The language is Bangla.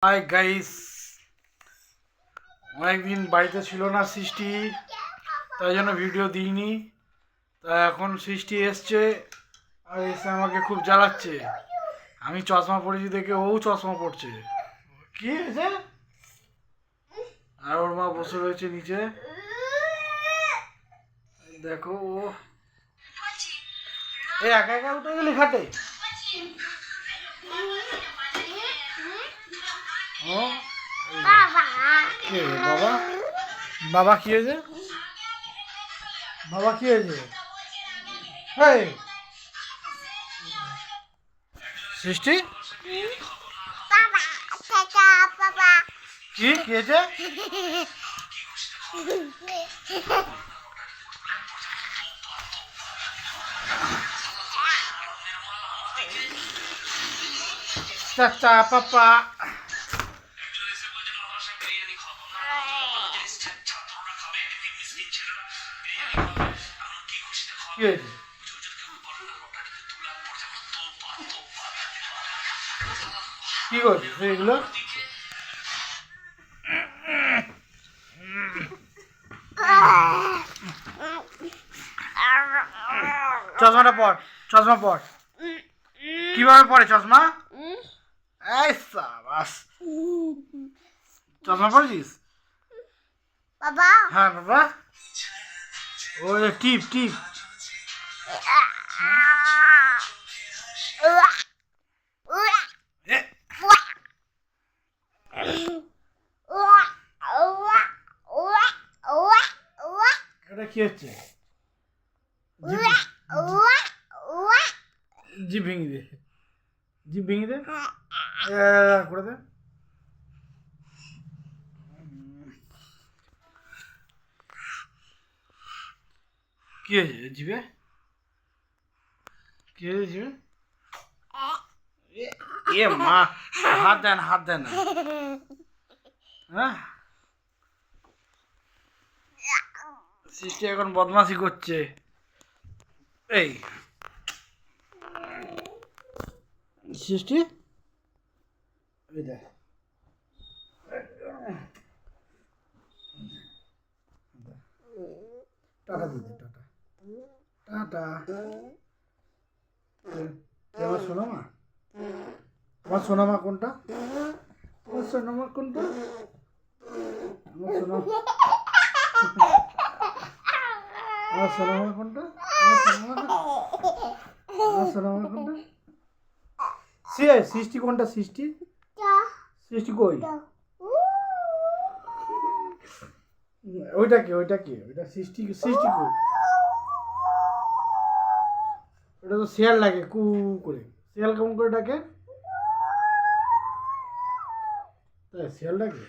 হাই গাইস, অনেকদিন বাড়িতে ছিল না সৃষ্টি, তাই জন্য ভিডিও দিইনি। তা এখন সৃষ্টি এসছে আর এসে আমাকে খুব জ্বালাচ্ছে। আমি চশমা পরেছি দেখে ও চশমা পড়ছে। কি হয়েছে? আর ওর মা বসে রয়েছে নিচে, দেখো ও একা একা উঠে গেলি খাটে। ও কে বাবা? বাবা কি হয়েছে? বাবা কি হয়েছে? এই সৃষ্টি কি কি হয়েছে? চাচা পাপা কি হয়েছে? কি করছিস এগুলো? চশমাটা পর, চশমা পর। কিভাবে পরে চশমা? এই সাবাস, চশমা পরেছিস? বাবা হ্যাঁ বাবা। ও টিপ টিপ। এটা কি হচ্ছে? জিভ ভেঙে দে, জিভ ভেঙে দে, করে দে। কি হয়েছে জিভে? কি হয়েছে জিভে? এ মা, হাত দেন হাত দেন। হ্যাঁ, সৃষ্টি এখন বদমাশি করছে। এই সৃষ্টি, এই দেখ, টাটা দিদি, টাটা টাটা। আমার সোনামা, আমার সোনামা কোনটা? আমার সোনামা কোনটা? আমার সোনা, আমার সোনামা কোনটা? আমার সোনামা কোনটা? সৃষ্টি কোনটা? সৃষ্টি, সৃষ্টি কই? ওইটা কি? ওইটা কি? ওইটা সৃষ্টি, সৃষ্টি কই? ওটা তো শিয়াল লাগে কু করে। শিয়াল কেমন করে ডাকে? তাই শিয়াল ডাকে?